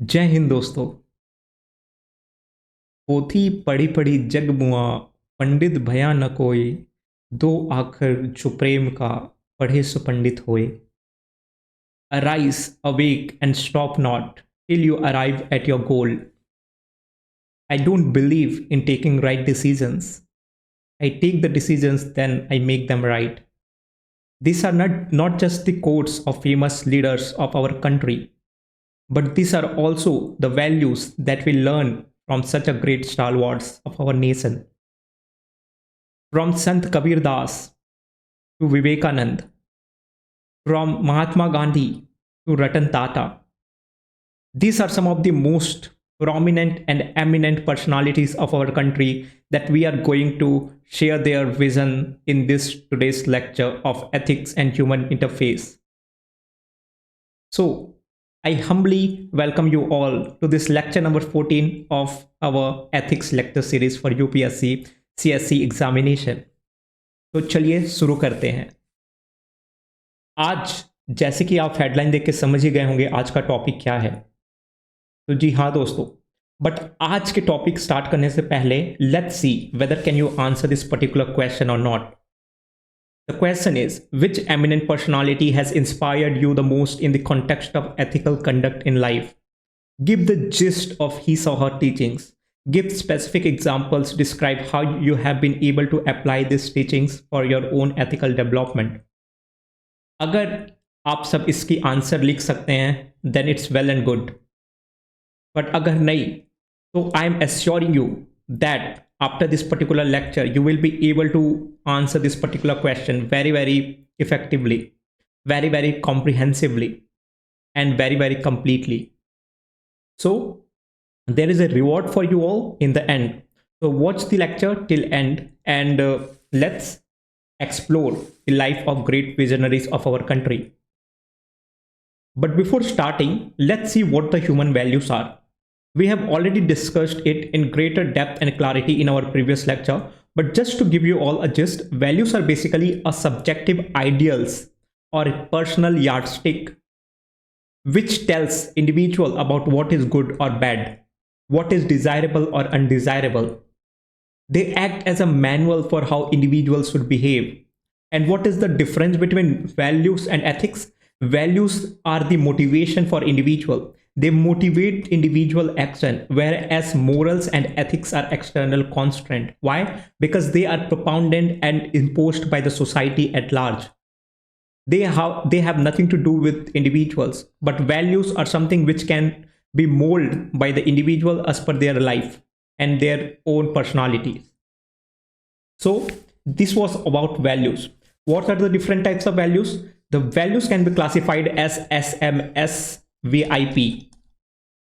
जय हिंद दोस्तों। पोथी पढ़ी पढ़ी जग मुआ, पंडित भया न कोई। दो आखर जो प्रेम का, पढ़े सो पंडित होए। Arise, awake, and stop not till you arrive at your goal. I don't believe in taking right decisions. I take the decisions, then I make them right. These are not just the quotes of famous leaders of our country, but these are also the values that we learn from such a great stalwarts of our nation. From Sant Kabir Das to Vivekanand, from Mahatma Gandhi to Ratan Tata. These are some of the most prominent and eminent personalities of our country that we are going to share their vision in this today's lecture of ethics and human interface. So, I humbly welcome you all to this lecture number 14 of our ethics lecture series for UPSC CSC examination. तो चलिए शुरू करते हैं। आज जैसे कि आप headline देख के समझ ही गए होंगे आज का टॉपिक क्या है। तो जी हाँ दोस्तों, बट आज के टॉपिक स्टार्ट करने से पहले let's see whether can you answer this particular question or not. The question is which eminent personality has inspired you the most in the context of ethical conduct in life. Give the gist of his or her teachings. Give specific examples, describe how you have been able to apply these teachings for your own ethical development. अगर आप सब इसकी answer लिख सकते हैं then it's well and good. But अगर नहीं तो I am assuring you that after this particular lecture you will be able to answer this particular question very effectively, very comprehensively, and very completely. So there is a reward for you all in the end. So watch the lecture till end and let's explore the life of great visionaries of our country. But before starting, let's see what the human values are. We have already discussed it in greater depth and clarity in our previous lecture, but just to give you all a gist, values are basically a subjective ideals or a personal yardstick which tells individual about what is good or bad, what is desirable or undesirable. They act as a manual for how individuals should behave. And what is the difference between values and ethics? Values are the motivation for individual. They motivate individual action, whereas morals and ethics are external constraint. Why? Because they are propounded and imposed by the society at large. They have nothing to do with individuals, but values are something which can be molded by the individual as per their life and their own personalities. So this was about values. What are the different types of values? The values can be classified as SMS VIP.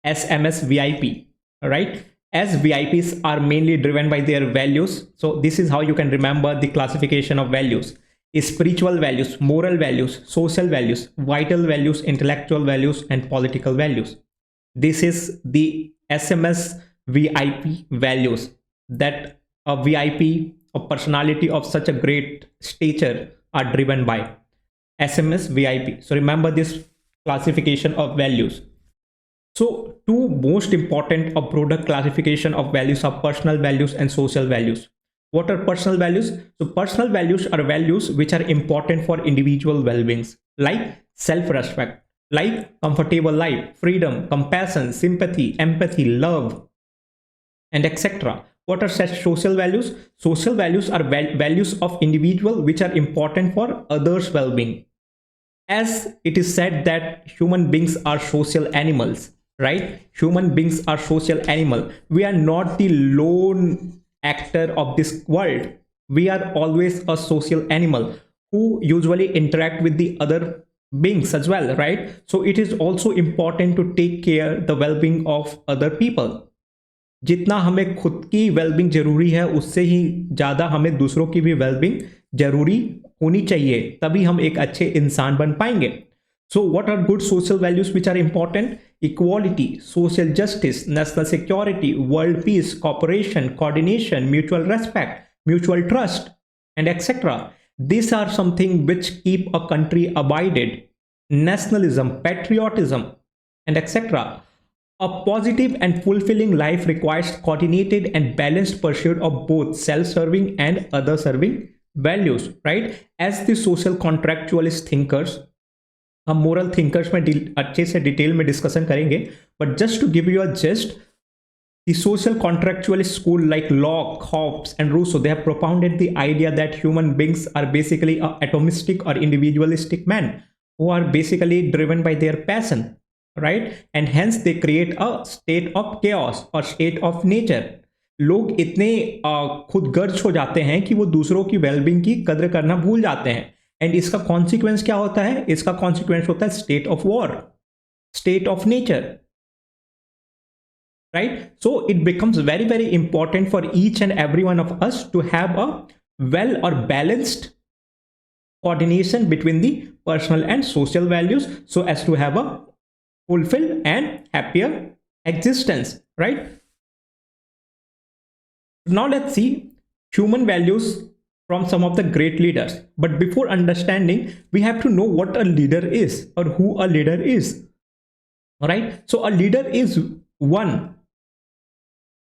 SMS VIP, right? As VIPs are mainly driven by their values. So this is how you can remember the classification of values. Spiritual values, moral values, social values, vital values, intellectual values, and political values. This is the SMS VIP values that a VIP, a personality of such a great stature, are driven by. SMS VIP. So remember this classification of values. So two most important or broader classification of values are personal values and social values. What are personal values? So personal values are values which are important for individual well-beings, like self-respect, like comfortable life, freedom, compassion, sympathy, empathy, love, and etc. What are such social values? Social values are values of individual which are important for others' well-being. As it is said that human beings are social animals, right? Human beings are social animal. We are not the lone actor of this world. We are always a social animal who usually interact with the other beings as well, right? So it is also important to take care the well-being of other people. जितना हमें खुद की wellbeing जरूरी है उससे ही ज़्यादा हमें दूसरों की भी वेलबींग जरूरी होनी चाहिए, तभी हम एक अच्छे इंसान बन पाएंगे. So what are good social values which are important? Equality, social justice, national security, world peace, cooperation, coordination, mutual respect, mutual trust, and etc. These are something which keep a country abided. Nationalism, patriotism, and etc. A positive and fulfilling life requires coordinated and balanced pursuit of both self-serving and other-serving values, right? As the social contractualist thinkers, हम moral thinkers में अच्छे से detail में discussion करेंगे, but just to give you a gist, the social contractualist school like Locke, Hobbes, and Rousseau, they have propounded the idea that human beings are basically atomistic or individualistic men who are basically driven by their passion, right? And hence they create a state of chaos or state of nature. लोग इतने खुदगर्ज हो जाते हैं कि वो दूसरों की wellbeing की कद्र करना भूल जाते हैं. एंड इसका कॉन्सिक्वेंस क्या होता है? इसका कॉन्सिक्वेंस होता है state of war, state of nature, right? So it becomes very, very important for each and every one of us to have a well or balanced coordination between the personal and social values so as to have a fulfilled and happier existence, right? Now let's see human values from some of the great leaders. But before understanding, we have to know what a leader is or who a leader is. All right. So a leader is one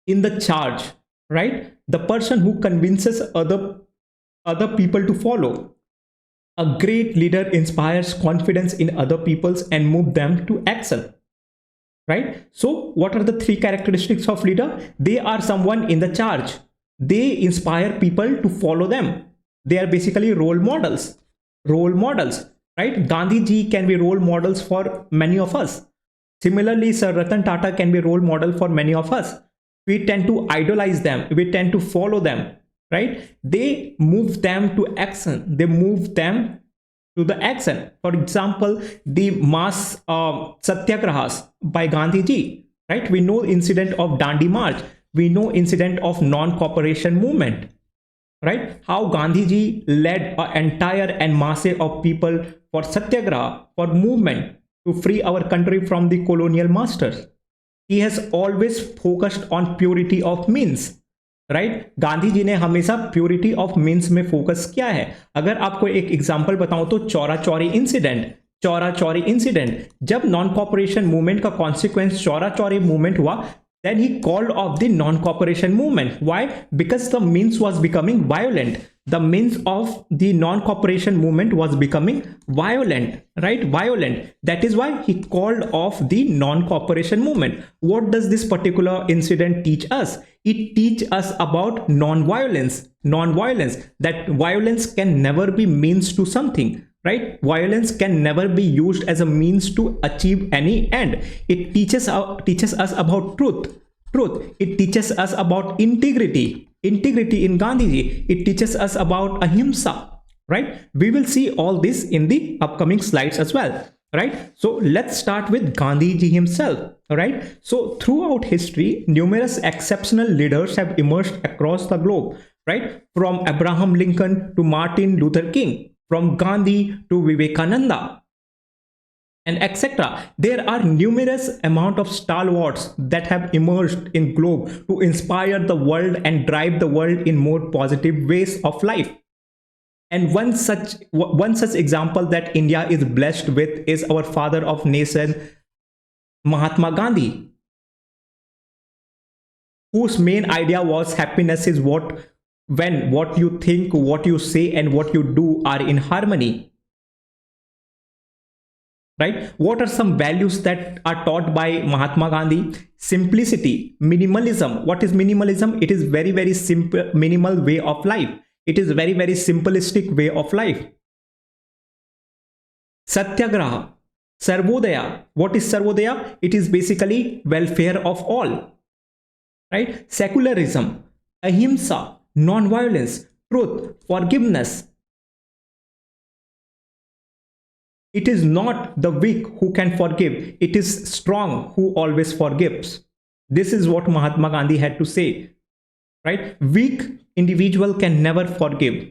in the charge, right? The person who convinces other people to follow. A great leader inspires confidence in other peoples and move them to action, right? So what are the three characteristics of leader? They are someone in the charge. They inspire people to follow them. They are basically role models, right? Gandhi ji can be role models for many of us. Similarly, Sir Ratan Tata can be role model for many of us. We tend to idolize them. We tend to follow them, right? They move them to action. They move them to the action. For example, the mass satyagrahas by Gandhi ji, right? We know incident of Dandi March. We know incident of non-cooperation movement, right? How Gandhi ji led an entire and mass of people for satyagraha, for movement to free our country from the colonial masters. He has always focused on purity of means, right? Gandhi ji ने हमेशा purity of means में focus किया है. अगर आपको एक example बताऊं तो चौरा चौरी इंसिडेंट, जब नॉन कॉपरेशन मूवमेंट का कॉन्सिक्वेंस चौरा चौरी मूवमेंट हुआ, then he called off the non-cooperation movement. Why? Because the means was becoming violent. The means of the non-cooperation movement was becoming violent, right? Violent. That is why he called off the non-cooperation movement. What does this particular incident teach us? It teaches us about non-violence. Non-violence. That violence can never be means to something, right? Violence can never be used as a means to achieve any end. It teaches us about truth. It teaches us about integrity in Gandhi ji. It teaches us about ahimsa, right? We will see all this in the upcoming slides as well, right? So let's start with Gandhi ji himself. All right, so throughout history, numerous exceptional leaders have emerged across the globe, right? From Abraham Lincoln to Martin Luther King, from Gandhi to Vivekananda, and etc. There are numerous amount of stalwarts that have emerged in globe to inspire the world and drive the world in more positive ways of life. And one such example that India is blessed with is our father of nation, Mahatma Gandhi, whose main idea was happiness is when what you think, what you say, and what you do are in harmony. Right? What are some values that are taught by Mahatma Gandhi? Simplicity, minimalism. What is minimalism? It is very, very simple, minimal way of life. It is very, very simplistic way of life. Satyagraha, Sarvodaya. What is Sarvodaya? It is basically welfare of all. Right? Secularism, ahimsa, non-violence, truth, forgiveness. It is not the weak who can forgive. It is strong who always forgives. This is what Mahatma Gandhi had to say, right? Weak individual can never forgive.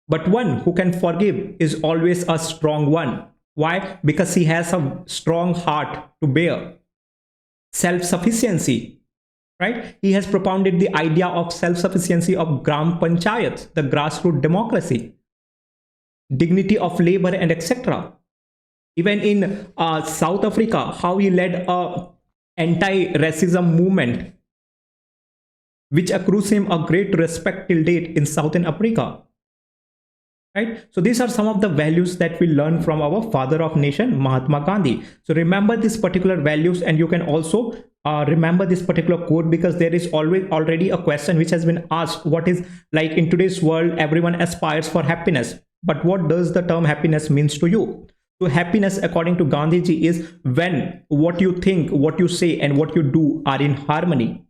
But one who can forgive is always a strong one. Why? Because he has a strong heart to bear. Self-sufficiency, right? He has propounded the idea of self-sufficiency of Gram Panchayat, the grassroots democracy. Dignity of labor and etc. Even in South Africa, how he led a anti-racism movement, which accrues him a great respect till date in Southern Africa. Right? So these are some of the values that we learn from our father of nation, Mahatma Gandhi. So remember these particular values, and you can also remember this particular quote, because there is always already a question which has been asked. What is, like, in today's world, everyone aspires for happiness, but what does the term happiness means to you? So happiness, according to Gandhiji, is when what you think, what you say, and what you do are in harmony.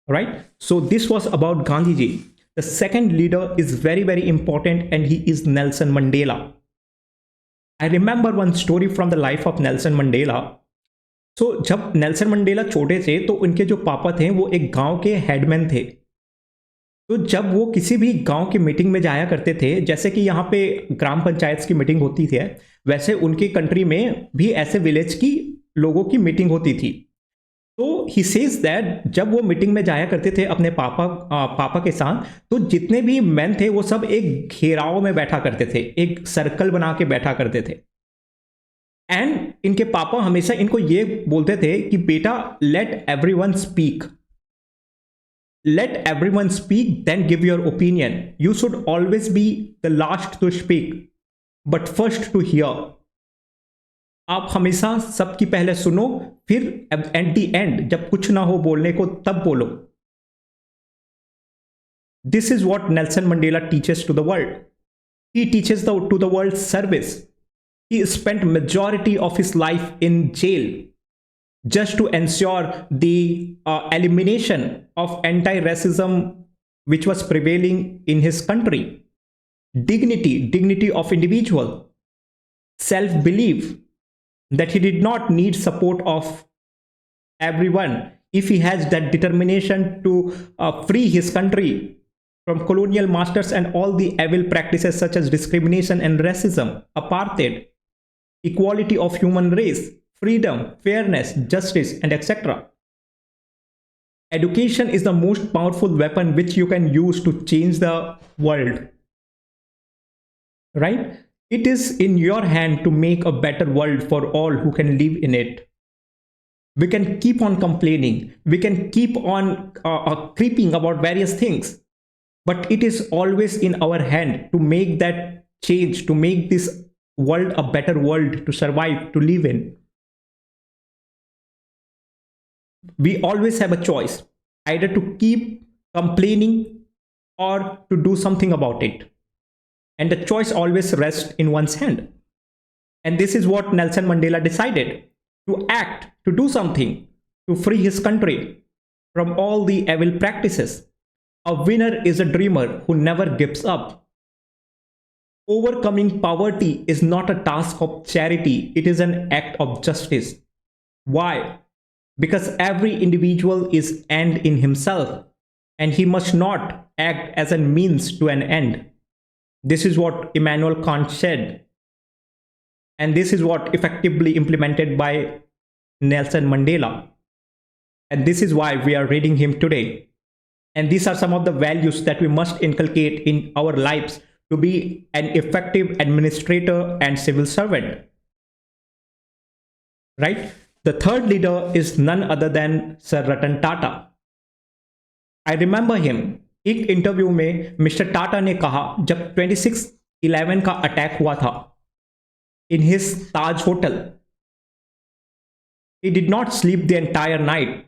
Right? So this was about Gandhiji. The second leader is very, very important, and he is Nelson Mandela. I remember one story from the life of Nelson Mandela. So जब Nelson Mandela छोटे थे तो उनके जो पापा थे वो एक गांव के हेडमैन थे. तो जब वो किसी भी गांव की मीटिंग में जाया करते थे, जैसे कि यहाँ पे ग्राम पंचायत की मीटिंग होती थी, वैसे उनकी कंट्री में भी ऐसे विलेज की लोगों की मीटिंग होती थी. तो ही सेज दैट जब वो मीटिंग में जाया करते थे अपने पापा के साथ, तो जितने भी मैन थे वो सब एक घेराव में बैठा करते थे, एक सर्कल बना के बैठा करते थे. एंड इनके पापा हमेशा इनको ये बोलते थे कि बेटा, late everyone speak, let everyone speak, then give your opinion. You should always be the last to speak, but first to hear. आप हमेशा सबकी पहले सुनो, फिर एट द एंड जब कुछ ना हो बोलने को तब बोलो. This is what Nelson Mandela teaches to the world. He teaches to the world service. He spent majority of his life in jail just to ensure the elimination of anti-racism which was prevailing in his country. Dignity of individual, self-belief that he did not need support of everyone if he has that determination to free his country from colonial masters and all the evil practices such as discrimination and racism, apartheid, equality of human race, freedom, fairness, justice, and etc. Education is the most powerful weapon which you can use to change the world. Right? It is in your hand to make a better world for all who can live in it. We can keep on complaining. We can keep on creeping about various things. But it is always in our hand to make that change, to make this world a better world to survive, to live in. We always have a choice, either to keep complaining or to do something about it. And the choice always rests in one's hand. And this is what Nelson Mandela decided, to act, to do something, to free his country from all the evil practices. A winner is a dreamer who never gives up. Overcoming poverty is not a task of charity, it is an act of justice. Why? Because every individual is end in himself, and he must not act as a means to an end. This is what Immanuel Kant said, and this is what effectively implemented by Nelson Mandela, and this is why we are reading him today. And these are some of the values that we must inculcate in our lives to be an effective administrator and civil servant. Right? The third leader is none other than Sir Ratan Tata. I remember him. एक interview में mister Tata ने कहा, जब 26/11 का attack हुआ था in his Taj Hotel, he did not sleep the entire night.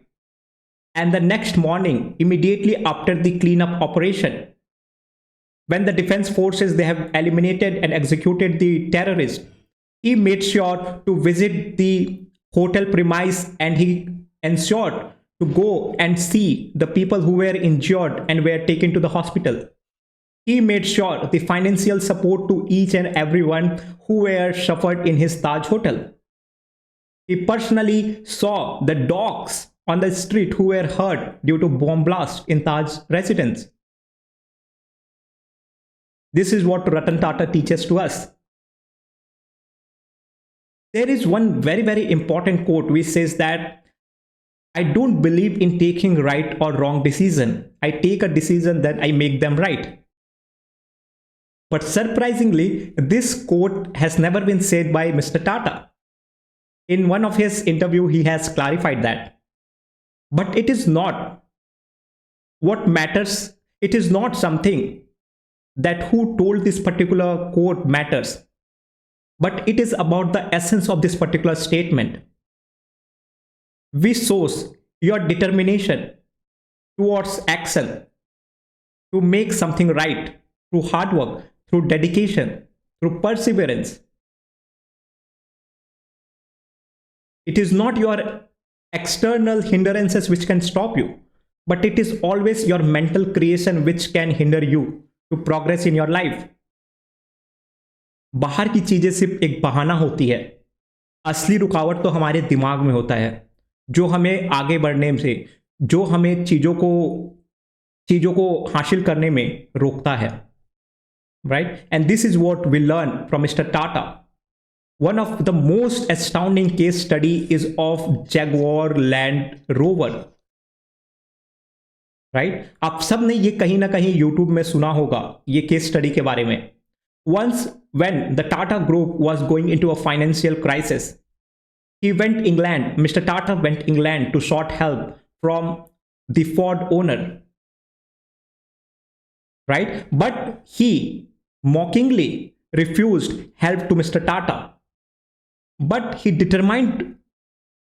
And the next morning, immediately after the cleanup operation, when the defense forces, they have eliminated and executed the terrorists, he made sure to visit the hotel premise, and he ensured to go and see the people who were injured and were taken to the hospital. He made sure the financial support to each and everyone who were suffered in his Taj Hotel. He personally saw the dogs on the street who were hurt due to bomb blast in Taj residence. This is what Ratan Tata teaches to us. There is one very, very important quote which says that I don't believe in taking right or wrong decision. I take a decision that I make them right. But surprisingly, this quote has never been said by Mr. Tata. In one of his interview, he has clarified that. But it is not what matters. It is not something that who told this particular quote matters, but it is about the essence of this particular statement, which shows your determination towards action to make something right through hard work, through dedication, through perseverance. It is not your external hindrances which can stop you, but it is always your mental creation which can hinder you to progress in your life. बाहर की चीजें सिर्फ एक बहाना होती है, असली रुकावट तो हमारे दिमाग में होता है, जो हमें आगे बढ़ने से, जो हमें चीजों को हासिल करने में रोकता है. Right? And this is what we learn from Mr. Tata. One of the most astounding case study is of Jaguar Land Rover. Right? आप सब ने ये कहीं ना कहीं YouTube में सुना होगा ये केस स्टडी के बारे में. Once when the Tata group was going into a financial crisis, Mr. Tata went England to sought help from the Ford owner. Right? But he mockingly refused help to Mr. Tata. But he determined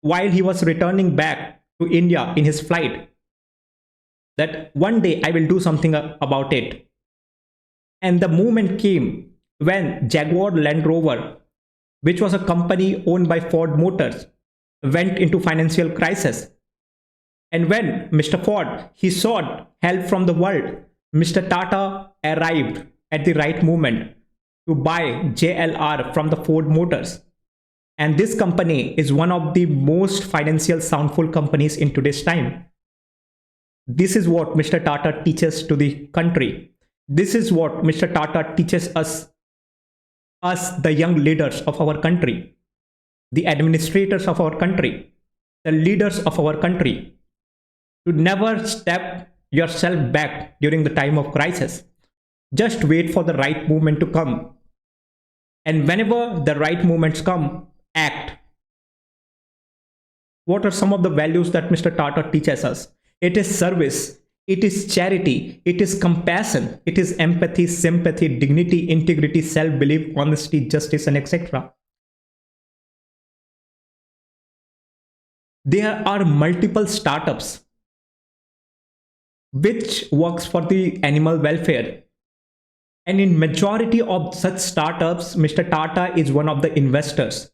while he was returning back to India in his flight that one day I will do something about it. And the moment came when Jaguar Land Rover, which was a company owned by Ford Motors, went into financial crisis. And when Mr. Ford, he sought help from the world, Mr. Tata arrived at the right moment to buy JLR from the Ford Motors. And this company is one of the most financial soundful companies in today's time. This is what Mr. Tata teaches to the country. This is what Mr. Tata teaches us, the young leaders of our country, the administrators of our country, the leaders of our country, to never step yourself back during the time of crisis. Just wait for the right moment to come. And whenever the right moments come, act. What are some of the values that Mr. Tata teaches us? It is service, it is charity, it is compassion, it is empathy, sympathy, dignity, integrity, self-belief, honesty, justice, and etc. There are multiple startups which works for the animal welfare. And in majority of such startups, Mr. Tata is one of the investors.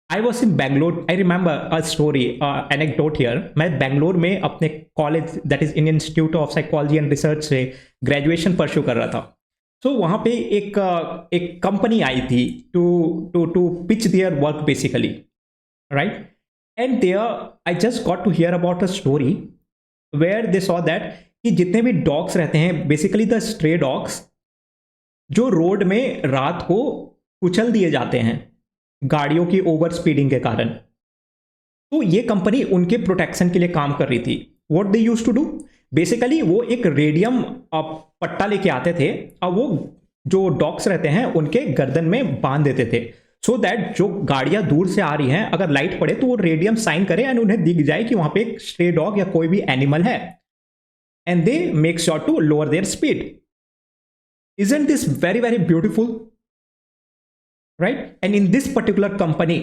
I was in Bangalore. I remember a story, anecdote here. मैं बैंगलोर में अपने college that is Indian institute of psychology and research से graduation pursue कर रहा था. तो वहाँ पे एक कंपनी आई थी to pitch their work basically, right? And there I just got to hear about a story where they saw that कि जितने भी डॉग्स रहते हैं, बेसिकली द स्ट्रे डॉग्स, जो रोड में रात को कुचल दिए जाते हैं गाड़ियों की ओवर स्पीडिंग के कारण, तो ये कंपनी उनके प्रोटेक्शन के लिए काम कर रही थी. What they used to do, basically वो एक रेडियम पट्टा लेके आते थे और वो जो डॉग्स रहते हैं उनके गर्दन में बांध देते थे, सो दैट जो गाड़ियां दूर से आ रही हैं अगर लाइट पड़े तो वो रेडियम साइन करे एंड उन्हें दिख जाए कि वहां पे एक स्ट्रे डॉग या कोई भी एनिमल है, and they make sure to lower their speed. Isn't this very, very beautiful? Right? And in this particular company,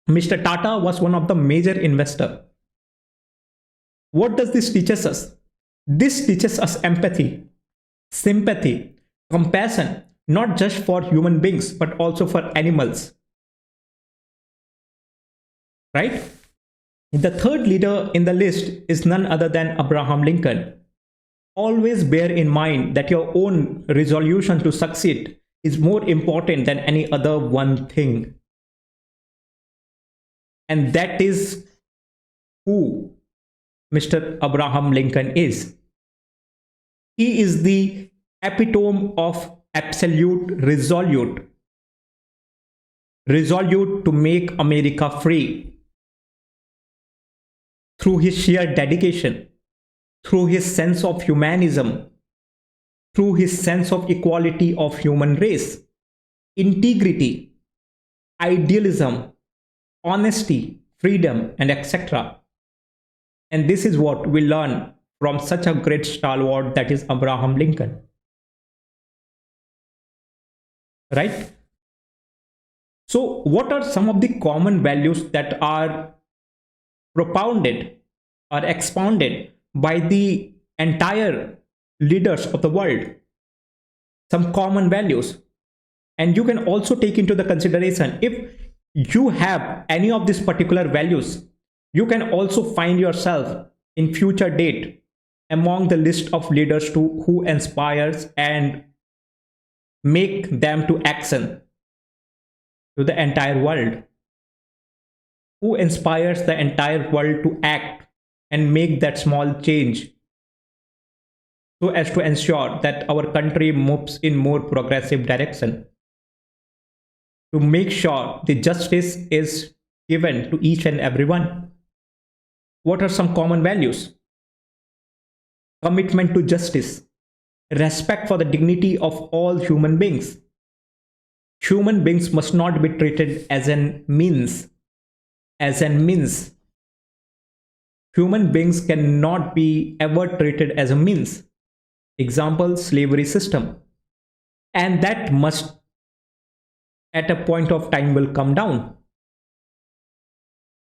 Mr. Tata was one of the major investor. What does this teaches us? This teaches us empathy, sympathy, compassion, not just for human beings, but also for animals. Right? The third leader in the list is none other than Abraham Lincoln. Always bear in mind that your own resolution to succeed is more important than any other one thing. And that is who Mr. Abraham Lincoln is. He is the epitome of absolute resolute to make America free through his sheer dedication, through his sense of humanism, through his sense of equality of human race. integrity, idealism, honesty, freedom, and etc. And this is what we learn from such a great stalwart that is Abraham Lincoln. Right? So, what are some of the common values that are propounded or expounded by the entire leaders of the world? Some common values. And you can also take into the consideration if you have any of these particular values, you can also find yourself in future date among the list of leaders who inspires and make them to action to the entire world, who inspires the entire world to act and make that small change so as to ensure that our country moves in more progressive direction, to make sure the justice is given to each and everyone. What are some common values? Commitment to justice, respect for the dignity of all human beings. Human beings must not be treated as an means. Human beings cannot be ever treated as a means. Example, slavery system. And that must at a point of time will come down.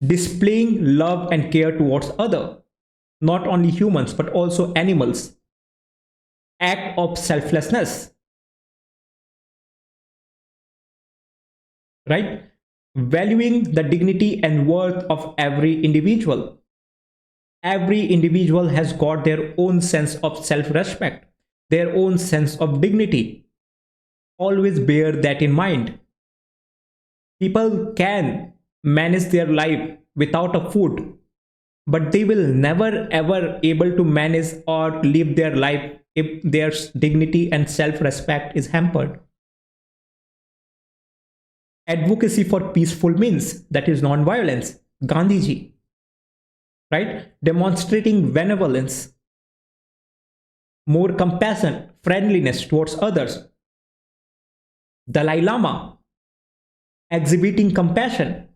Displaying love and care towards other, not only humans but also animals. Act of selflessness. Right? Valuing the dignity and worth of every individual. Every individual has got their own sense of self-respect, their own sense of dignity. Always bear that in mind. People can manage their life without a food, but they will never ever able to manage or live their life if their dignity and self-respect is hampered. Advocacy for peaceful means, that is non-violence, Gandhiji. Right? Demonstrating benevolence, more compassion, friendliness towards others. Dalai Lama, exhibiting compassion.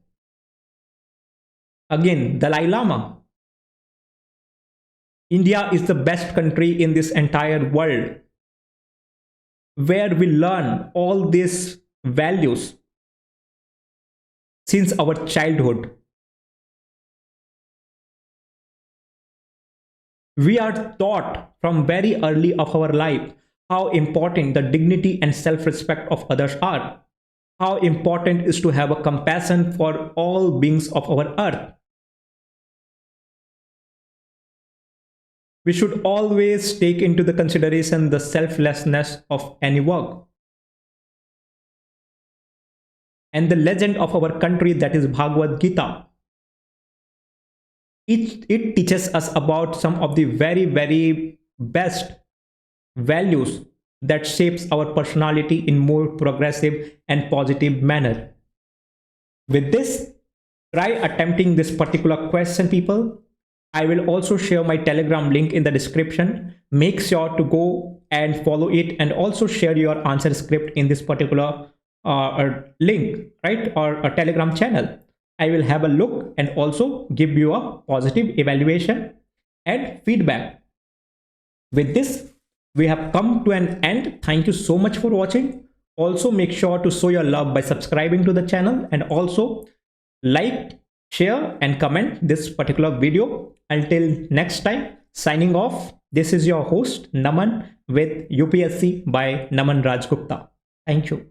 Again, Dalai Lama. India is the best country in this entire world where we learn all these values since our childhood. We are taught from very early of our life how important the dignity and self-respect of others are. How important is to have a compassion for all beings of our earth. We should always take into the consideration the selflessness of any work. And the legend of our country, that is Bhagavad Gita. It teaches us about some of the very, very best values that shapes our personality in more progressive and positive manner. With this, try attempting this particular question, people. I will also share my Telegram link in the description. Make sure to go and follow it and also share your answer script in this particular link, right? Or a Telegram channel. I will have a look and also give you a positive evaluation and feedback. With this, we have come to an end. Thank you so much for watching. Also, make sure to show your love by subscribing to the channel and also like, share and comment this particular video. Until next time, signing off. This is your host Naman with UPSC by Naman Rajgupta. Thank you.